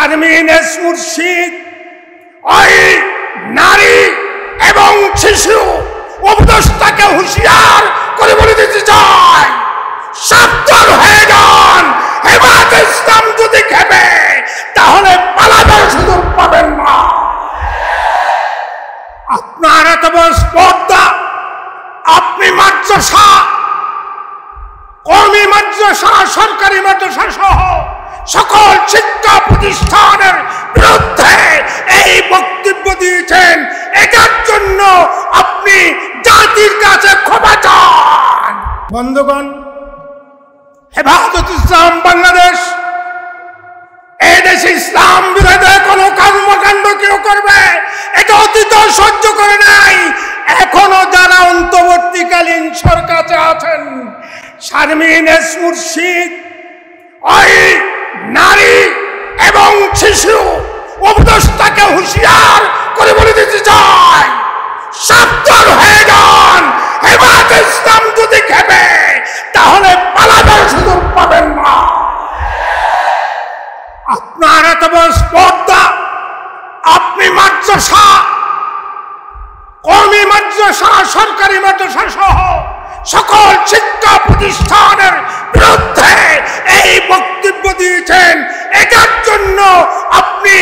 Sharmin S মুর্শিদ ওই নারী এবং শিশু উপদেষ্টাকে হুঁশিয়ার করে বলে দিতে চায়, সাবধান হয়ে যান। হেফাজতে ইসলাম যদি খেপে তাহলে পালাবার সুযোগ পাবেন না। আপনার এত বড় স্পর্ধা, আপনি মাদ্রাসা, কওমি মাদ্রাসা, সরকারি মাদ্রাসা সহ সকল শিক্ষা প্রতিষ্ঠানের বিরুদ্ধে এই বক্তব্য দিয়েছেন। এটার জন্য আপনি জাতির কাছে ক্ষমা চান। বন্ধুগণ, হেফাজতে ইসলাম বাংলাদেশ এই দেশে ইসলাম বিরোধী কোনো কর্মকাণ্ড কেউ করবে এটা অতীত সহ্য করে নাই। এখনো যারা অন্তর্বর্তীকালীন সরকারে আছেন, শারমিন এস মুর্শিদ ওই নারী এবং শিশু উপদেষ্টাকে হুঁশিয়ার করে বলে দিতে চায়, সাবধান হয়ে যান। হেফাজতে ইসলাম যদি খেপে তাহলে পালাবার সুযোগ পাবেন না। আপনার এত বড় স্পর্ধা, আপনি মাদ্রাসা, কওমি মাদ্রাসা, সরকারি মাদ্রাসা সহ সকল শিক্ষা প্রতিষ্ঠানের বিরুদ্ধে এই বক্তব্য দিয়েছেন। এটার জন্য আপনি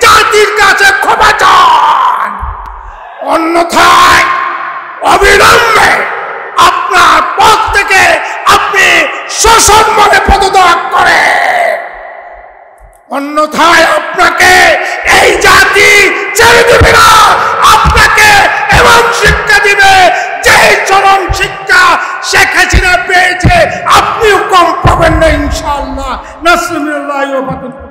জাতির কাছে ক্ষমা চান। অন্যথায় অবিলম্বে আপনার পদ থেকে আপনি সসম্মানে পদত্যাগ করেন। অন্যথায় আপনাকে এই জাতি ছেড়ে দেবে না, আপনাকে এমন শিক্ষা দিবে যে চরম শিক্ষা শেখ হাসিনা পেয়েছে, আপনিও কম পাবেন না ইনশাআল্লাহ। নাসরুল্লাহ ওয়া ফাতহ।